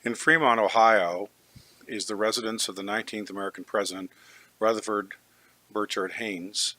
In Fremont, Ohio, is the residence of the 19th American President, Rutherford Burchard Haynes,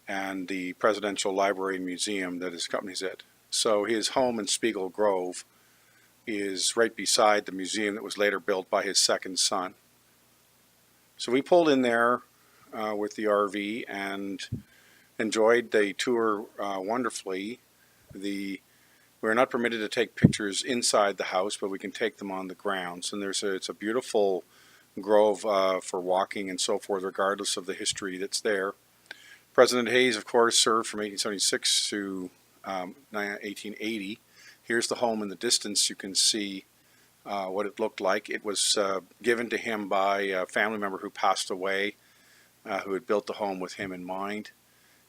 and the Presidential Library and Museum that accompanies it. So his home in Spiegel Grove is right beside the museum that was later built by his second son. So we pulled in there with the RV and enjoyed the tour wonderfully. We're not permitted to take pictures inside the house, but we can take them on the grounds. And it's a beautiful grove for walking and so forth, regardless of the history that's there. President Hayes, of course, served from 1876 to 1880. Here's the home in the distance. You can see what it looked like. It was given to him by a family member who passed away, who had built the home with him in mind.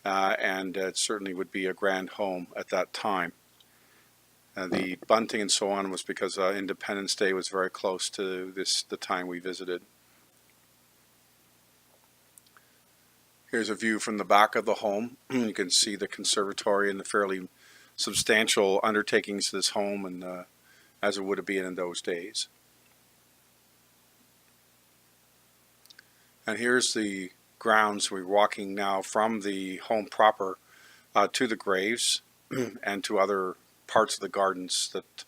And it certainly would be a grand home at that time. The bunting and so on was because Independence Day was very close to the time we visited. Here's a view from the back of the home. You can see the conservatory and the fairly substantial undertakings of this home, and as it would have been in those days. And here's the grounds. We're walking now from the home proper to the graves and to other parts of the gardens that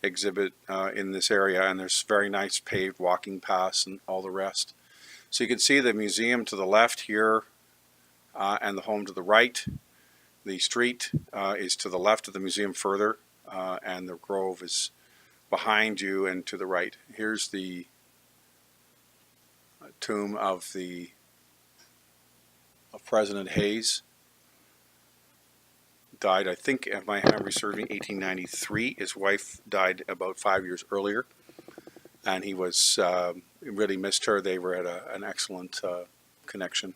exhibit in this area, and there's very nice paved walking paths and all the rest. So you can see the museum to the left here and the home to the right. The street is to the left of the museum further, and the grove is behind you and to the right. Here's the tomb of President Hayes. Died, I think, if my memory serves me, 1893. His wife died about 5 years earlier, and he was really missed her. They were at an excellent connection.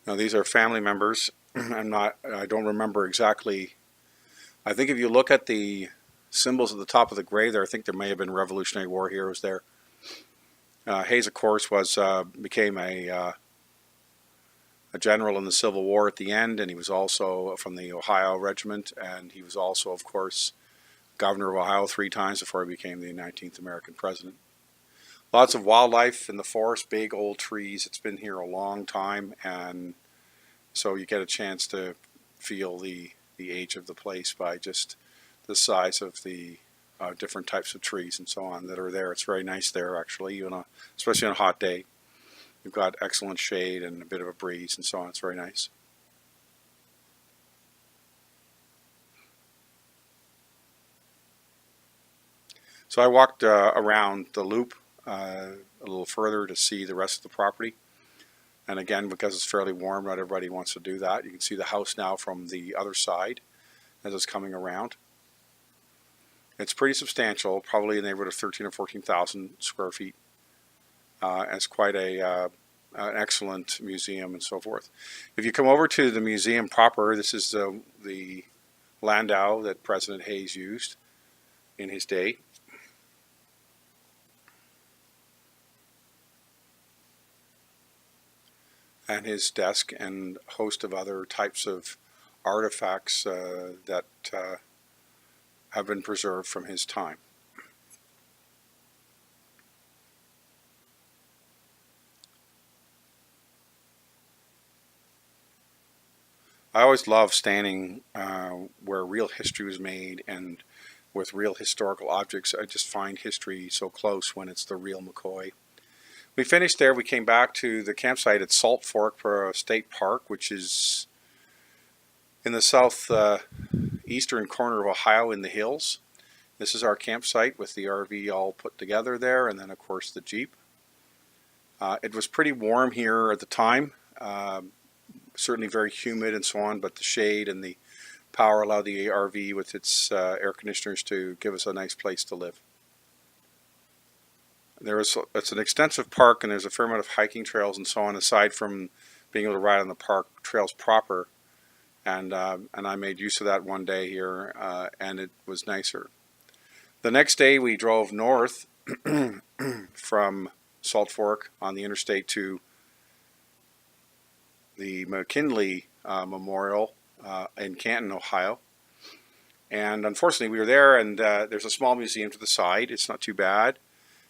Now these are family members. I don't remember exactly. I think if you look at the symbols at the top of the grave there, I think there may have been Revolutionary War heroes there. Hayes, of course, became a general in the Civil War at the end, and he was also from the Ohio Regiment, and he was also, of course, governor of Ohio 3 times before he became the 19th American president. Lots of wildlife in the forest, big old trees. It's been here a long time, and so you get a chance to feel the age of the place by just the size of the different types of trees and so on that are there. It's very nice there, actually, especially on a hot day. You've got excellent shade and a bit of a breeze and so on. It's very nice. So I walked around the loop a little further to see the rest of the property. And again, because it's fairly warm, not everybody wants to do that. You can see the house now from the other side as it's coming around. It's pretty substantial, probably in the neighborhood of 13 or 14,000 square feet. It's quite an excellent museum and so forth. If you come over to the museum proper, this is the landau that President Hayes used in his day. And his desk and a host of other types of artifacts that have been preserved from his time. I always love standing where real history was made and with real historical objects. I just find history so close when it's the real McCoy. We finished there. We came back to the campsite at Salt Fork State Park, which is in the southeastern corner of Ohio in the hills. This is our campsite with the RV all put together there, and then of course the Jeep. It was pretty warm here at the time, certainly very humid and so on, but the shade and the power allowed the RV with its air conditioners to give us a nice place to live. It's an extensive park, and there's a fair amount of hiking trails and so on, aside from being able to ride on the park trails proper. And I made use of that one day here, and it was nicer. The next day we drove north from Salt Fork on the interstate to the McKinley Memorial in Canton, Ohio. And unfortunately, we were there, and there's a small museum to the side. It's not too bad.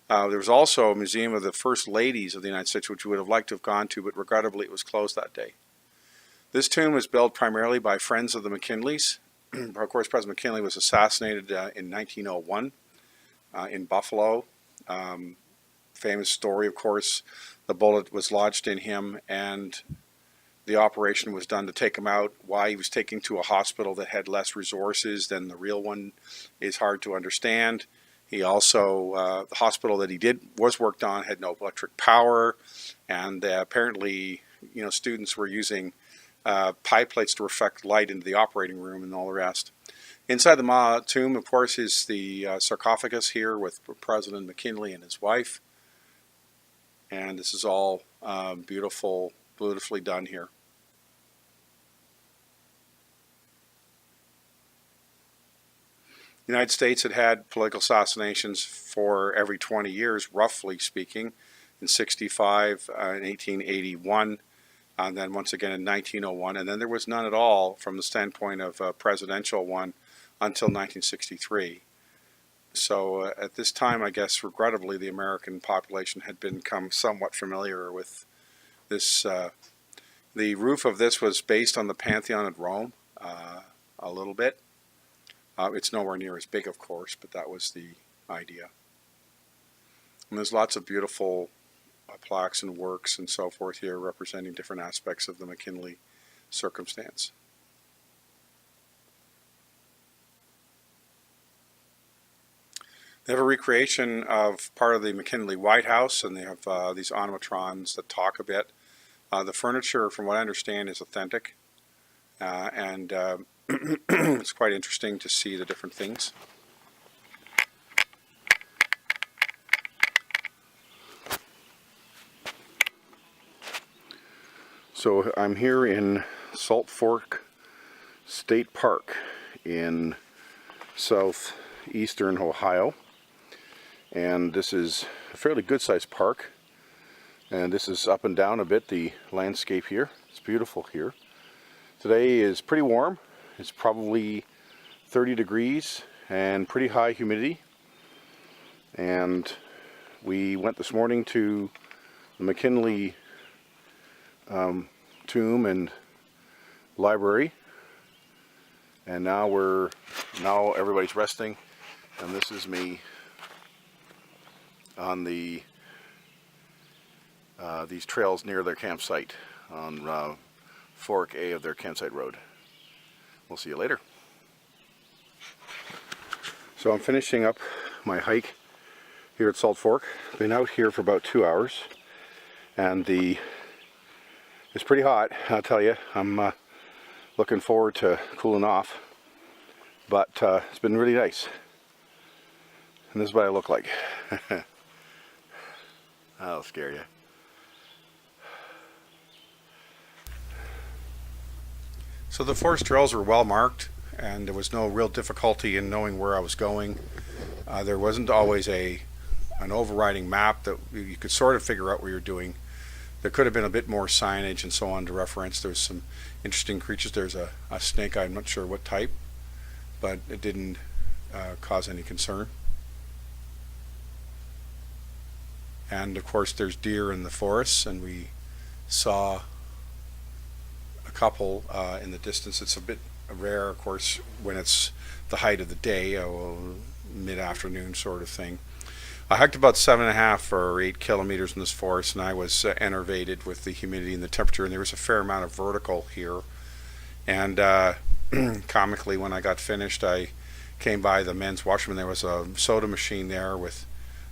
There was also a museum of the First Ladies of the United States, which we would have liked to have gone to, but regrettably it was closed that day. This tomb was built primarily by friends of the McKinleys. Of course, President McKinley was assassinated in 1901 in Buffalo. Famous story, of course, the bullet was lodged in him, and the operation was done to take him out. Why he was taken to a hospital that had less resources than the real one is hard to understand. He also, the hospital that he was worked on had no electric power, and apparently, students were using pie plates to reflect light into the operating room and all the rest. Inside the tomb, of course, is the sarcophagus here with President McKinley and his wife. And this is all beautifully done here. The United States had political assassinations for every 20 years, roughly speaking, in 65, in 1881, and then once again in 1901, and then there was none at all from the standpoint of a presidential one until 1963. So at this time, I guess, regrettably, the American population had become somewhat familiar with this. The roof of this was based on the Pantheon at Rome, a little bit. It's nowhere near as big, of course, but that was the idea. And there's lots of beautiful plaques and works and so forth here representing different aspects of the McKinley circumstance. They have a recreation of part of the McKinley White House, and they have these animatrons that talk a bit. The furniture, from what I understand, is authentic, and it's quite interesting to see the different things. So I'm here in Salt Fork State Park in southeastern Ohio, and this is a fairly good-sized park, and this is up and down a bit, the landscape here. It's beautiful here. Today is pretty warm. It's probably 30 degrees and pretty high humidity, and we went this morning to the McKinley Tomb and library, and now everybody's resting, and this is me on the these trails near their campsite on Fork A of their campsite road. We'll see you later. So I'm finishing up my hike here at Salt Fork. Been out here for about 2 hours, and it's pretty hot, I'll tell you. I'm looking forward to cooling off, but it's been really nice. And this is what I look like. That'll scare you. So the forest trails were well marked, and there was no real difficulty in knowing where I was going. There wasn't always an overriding map that you could sort of figure out what you're doing. There could have been a bit more signage and so on to reference. There's some interesting creatures. There's a snake, I'm not sure what type, but it didn't cause any concern. And of course there's deer in the forests, and we saw a couple in the distance. It's a bit rare, of course, when it's the height of the day, mid-afternoon sort of thing. I hiked about 7.5 or 8 kilometers in this forest, and I was enervated with the humidity and the temperature, and there was a fair amount of vertical here. And comically, when I got finished, I came by the men's washroom. There was a soda machine there with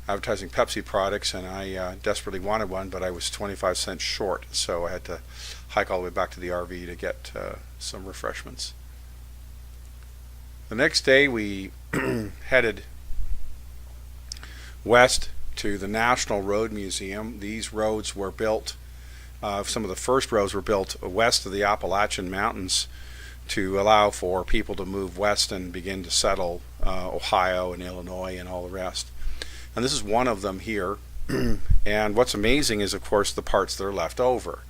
advertising Pepsi products, and I desperately wanted one, but I was 25 cents short, so I had to hike all the way back to the RV to get some refreshments. The next day we headed west to the National Road Museum. These roads were built, some of the first roads were built west of the Appalachian Mountains to allow for people to move west and begin to settle Ohio and Illinois and all the rest. And this is one of them here. And what's amazing is, of course, the parts that are left over.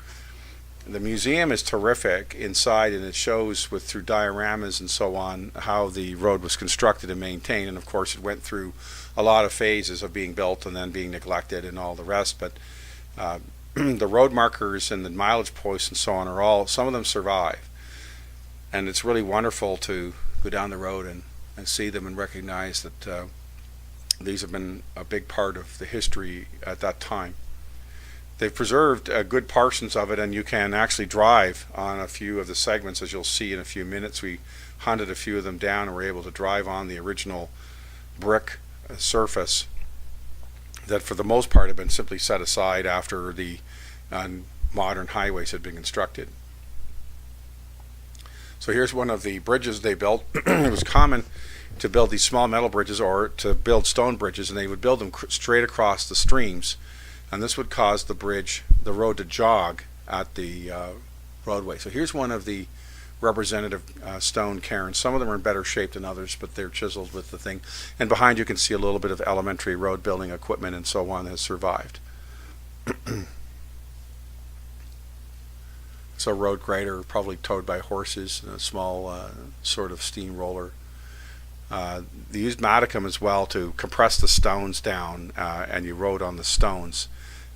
The museum is terrific inside, and it shows through dioramas and so on how the road was constructed and maintained. And of course, it went through a lot of phases of being built and then being neglected and all the rest. But the road markers and the mileage posts and so on are all, some of them survive. And it's really wonderful to go down the road and see them and recognize that these have been a big part of the history at that time. They've preserved good portions of it, and you can actually drive on a few of the segments, as you'll see in a few minutes. We hunted a few of them down and were able to drive on the original brick surface that for the most part had been simply set aside after the modern highways had been constructed. So here's one of the bridges they built. It was common to build these small metal bridges or to build stone bridges, and they would build them straight across the streams. And this would cause the road to jog at the roadway. So here's one of the representative stone cairns. Some of them are in better shape than others, but they're chiseled with the thing. And behind you can see a little bit of elementary road building equipment and so on has survived. So a road grader, probably towed by horses, and a small sort of steamroller. They used Maticum as well to compress the stones down, and you rode on the stones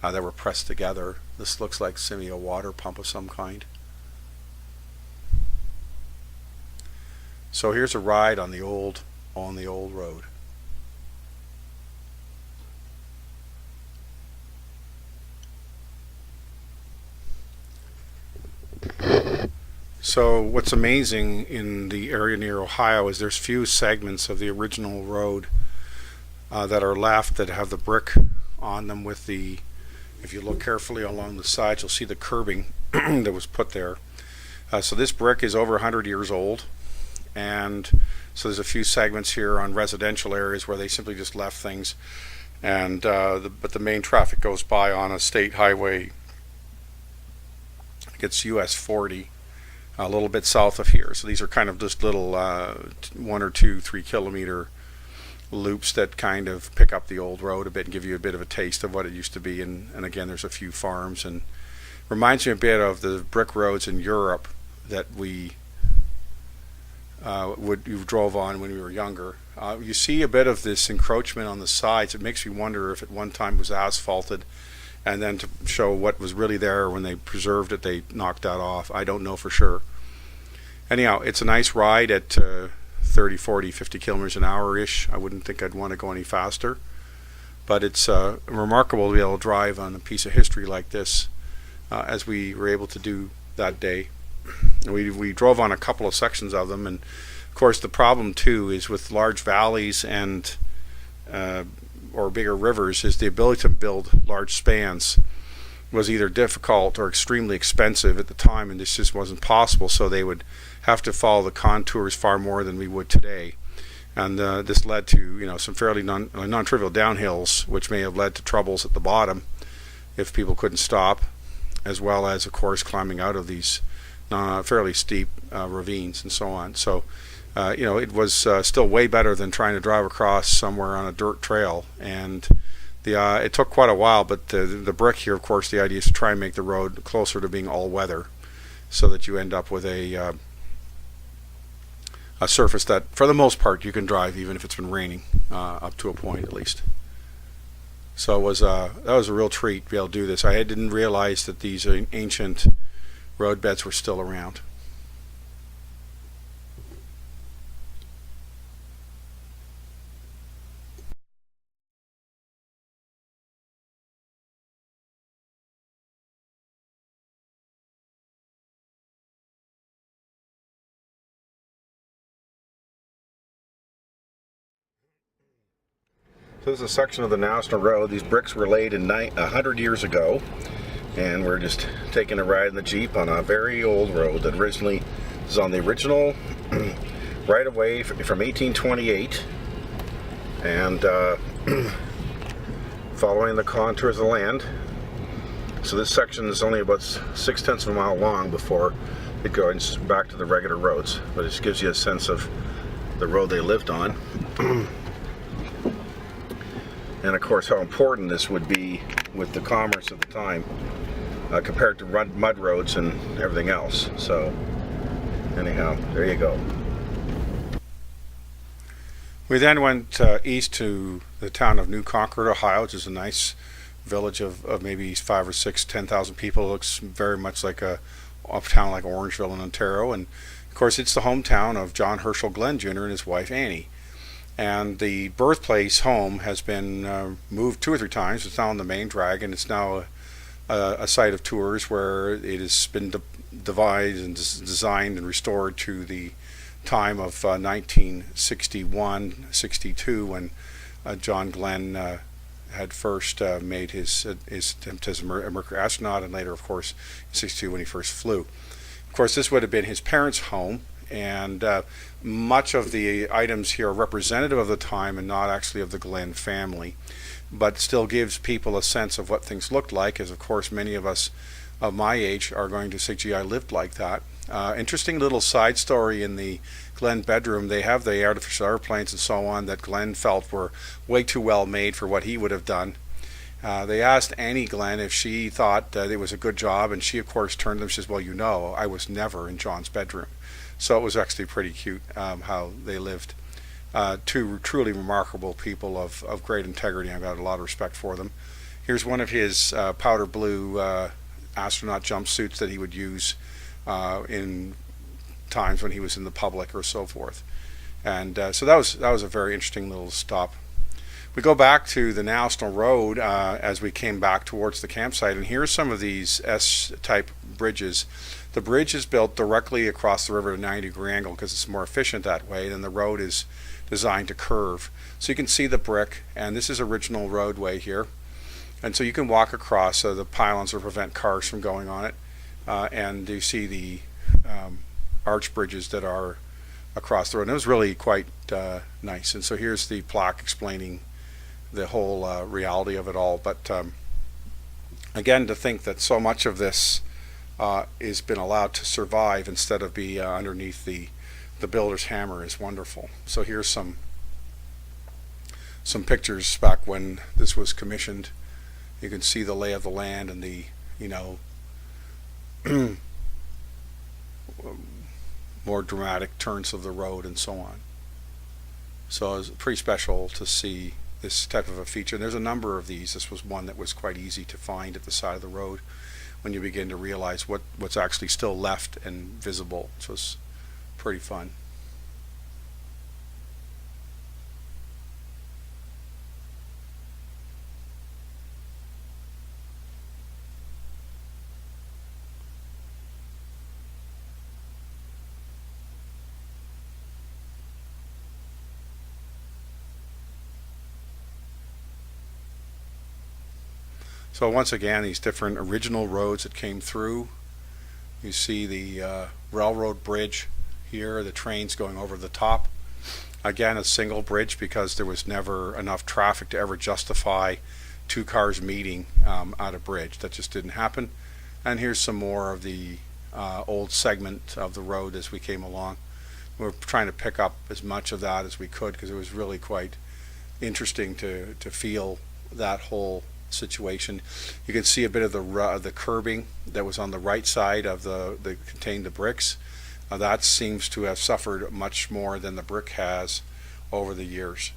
that were pressed together. This looks like a water pump of some kind. So here's a ride on the old road. So what's amazing in the area near Ohio is there's few segments of the original road that are left that have the brick on them with the, if you look carefully along the sides, you'll see the curbing that was put there. So this brick is over 100 years old, and so there's a few segments here on residential areas where they simply just left things, and but the main traffic goes by on a state highway. It's US 40, a little bit south of here. So these are kind of just little 1 or 2, 3 kilometer loops that kind of pick up the old road a bit and give you a bit of a taste of what it used to be. And again, there's a few farms, and reminds me a bit of the brick roads in Europe that we you drove on when we were younger. You see a bit of this encroachment on the sides. It makes me wonder if at one time it was asphalted, and then to show what was really there when they preserved it, they knocked that off. I don't know for sure. Anyhow, it's a nice ride at 30, 40, 50 kilometers an hour-ish. I wouldn't think I'd want to go any faster. But it's remarkable to be able to drive on a piece of history like this, as we were able to do that day. We drove on a couple of sections of them, and of course the problem too is with large valleys and or bigger rivers is the ability to build large spans was either difficult or extremely expensive at the time, and this just wasn't possible. So they would have to follow the contours far more than we would today, and this led to some fairly non-trivial downhills, which may have led to troubles at the bottom if people couldn't stop, as well as of course climbing out of these fairly steep ravines and so on. So it was still way better than trying to drive across somewhere on a dirt trail, and it took quite a while. But the brick here, of course, the idea is to try and make the road closer to being all weather, so that you end up with a surface that, for the most part, you can drive even if it's been raining, up to a point at least. So it was that was a real treat to be able to do this. I didn't realize that these ancient roadbeds were still around. So this is a section of the National Road. These bricks were laid 100 years ago, and we're just taking a ride in the Jeep on a very old road that originally is on the original right of way from 1828, and following the contours of the land. So this section is only about 0.6 of a mile long before it goes back to the regular roads, but it just gives you a sense of the road they lived on. and of course how important this would be with the commerce of the time compared to mud roads and everything else. So anyhow, there you go. We then went east to the town of New Concord, Ohio, which is a nice village of maybe 5 or 6, 10,000 people. It looks very much like a town like Orangeville in Ontario, and of course it's the hometown of John Herschel Glenn Jr. and his wife Annie. And the birthplace home has been moved 2 or 3 times. It's now on the main drag, and it's now a site of tours where it has been devised and designed and restored to the time of 1961-62 when John Glenn had first made his attempt as a Mercury astronaut, and later, of course, in 62 when he first flew. Of course, this would have been his parents' home, and much of the items here are representative of the time and not actually of the Glenn family, but still gives people a sense of what things looked like, as of course many of us of my age are going to say, gee, I lived like that. Interesting little side story in the Glenn bedroom. They have the artificial airplanes and so on that Glenn felt were way too well made for what he would have done. They asked Annie Glenn if she thought it was a good job, and she of course turned to them. She says, well, you know, I was never in John's bedroom. So it was actually pretty cute how they lived. 2 truly remarkable people of great integrity. I've got a lot of respect for them. Here's one of his powder blue astronaut jumpsuits that he would use in times when he was in the public or so forth. And so that was a very interesting little stop. We go back to the National Road as we came back towards the campsite, and here's some of these S-type bridges. The bridge is built directly across the river at a 90-degree angle because it's more efficient that way, and the road is designed to curve. So you can see the brick, and this is original roadway here. And so you can walk across the pylons to prevent cars from going on it, and you see the arch bridges that are across the road. And it was really quite nice. And so here's the plaque explaining the whole reality of it all. But again, to think that so much of this has been allowed to survive instead of be underneath the builder's hammer is wonderful. So here's some pictures back when this was commissioned. You can see the lay of the land and the, you know, more dramatic turns of the road and so on. So it was pretty special to see this type of a feature. And there's a number of these. This was one that was quite easy to find at the side of the road when you begin to realize what's actually still left and visible. So it's pretty fun. So once again, these different original roads that came through. You see the railroad bridge here, the trains going over the top. Again, a single bridge because there was never enough traffic to ever justify 2 cars meeting at a bridge. That just didn't happen. And here's some more of the old segment of the road as we came along. We were trying to pick up as much of that as we could because it was really quite interesting to feel that whole situation. You can see a bit of the curbing that was on the right side of that contained the bricks. That seems to have suffered much more than the brick has over the years.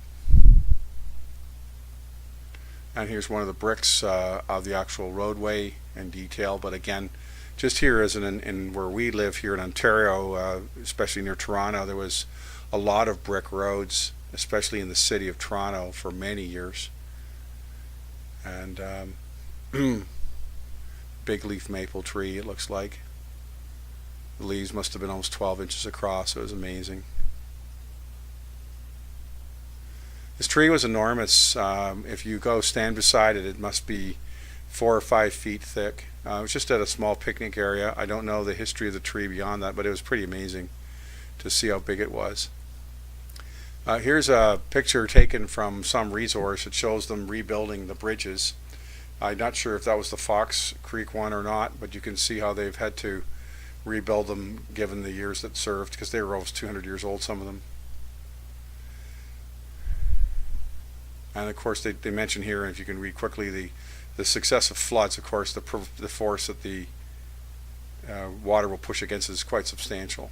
And here's one of the bricks of the actual roadway in detail. But again, just here as in where we live here in Ontario, especially near Toronto, there was a lot of brick roads, especially in the city of Toronto, for many years. And big leaf maple tree, it looks like. The leaves must have been almost 12 inches across. It was amazing. This tree was enormous. If you go stand beside it, it must be 4 or 5 feet thick. It was just at a small picnic area. I don't know the history of the tree beyond that, but it was pretty amazing to see how big it was. Here's a picture taken from some resource. It shows them rebuilding the bridges. I'm not sure if that was the Fox Creek one or not, but you can see how they've had to rebuild them given the years that served, because they were almost 200 years old, some of them. And of course they mention here, and if you can read quickly, the successive floods, of course, the force that the water will push against it is quite substantial.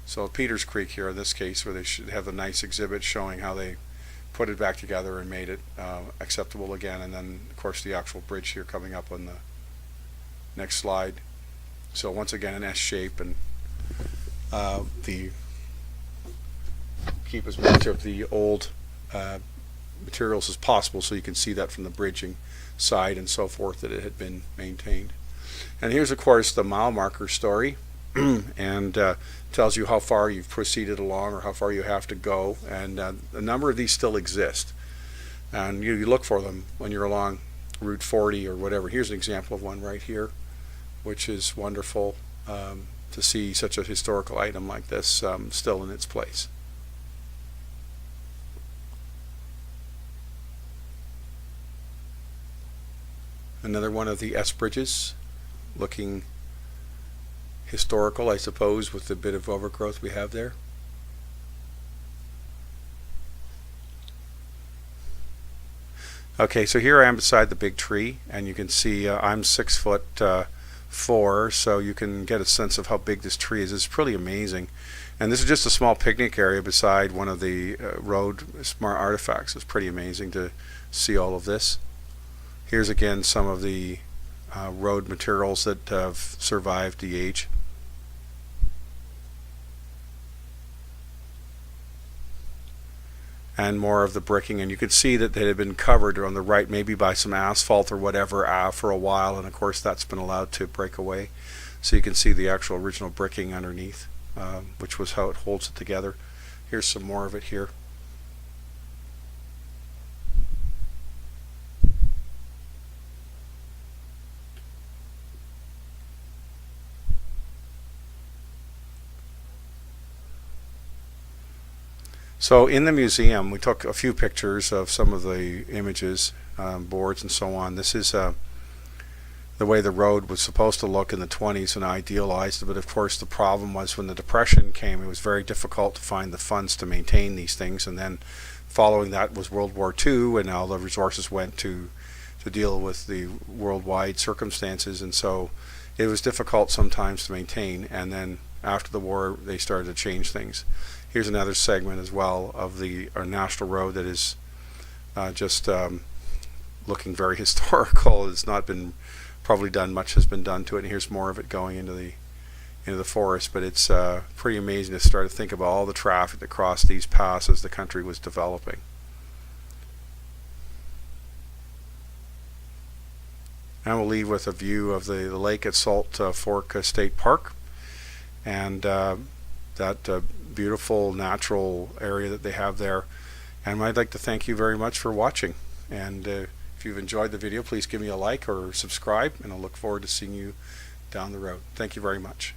So Peters Creek here in this case, where they should have a nice exhibit showing how they put it back together and made it acceptable again. And then of course the actual bridge here coming up on the next slide. So once again an S shape, and the keep as much of the old materials as possible, so you can see that from the bridging side and so forth that it had been maintained. And here's of course the mile marker story, and tells you how far you've proceeded along or how far you have to go, and a number of these still exist, and you look for them when you're along Route 40 or whatever. Here's an example of one right here, which is wonderful to see such a historical item like this still in its place. Another one of the S bridges, looking historical, I suppose, with the bit of overgrowth we have there. Okay, so here I am beside the big tree, and you can see I'm 6'4", so you can get a sense of how big this tree is. It's pretty amazing. And this is just a small picnic area beside one of the road smart artifacts. It's pretty amazing to see all of this. Here's again some of the road materials that have survived the age. And more of the bricking, and you could see that they had been covered on the right maybe by some asphalt or whatever for a while, and of course that's been allowed to break away. So you can see the actual original bricking underneath, which was how it holds it together. Here's some more of it here. So in the museum we took a few pictures of some of the images, boards and so on. This is the way the road was supposed to look in the 20s, and idealized, but of course the problem was when the Depression came, it was very difficult to find the funds to maintain these things, and then following that was World War II, and all the resources went to deal with the worldwide circumstances, and so it was difficult sometimes to maintain, and then after the war they started to change things. Here's another segment as well of our national road that is just looking very historical. It's not been probably done much has been done to it, and here's more of it going into the forest. But it's pretty amazing to start to think about all the traffic that crossed these paths as the country was developing. And we'll leave with a view of the lake at Salt Fork State Park, and that beautiful natural area that they have there. And I'd like to thank you very much for watching, and if you've enjoyed the video, please give me a like or subscribe, and I'll look forward to seeing you down the road. Thank you very much.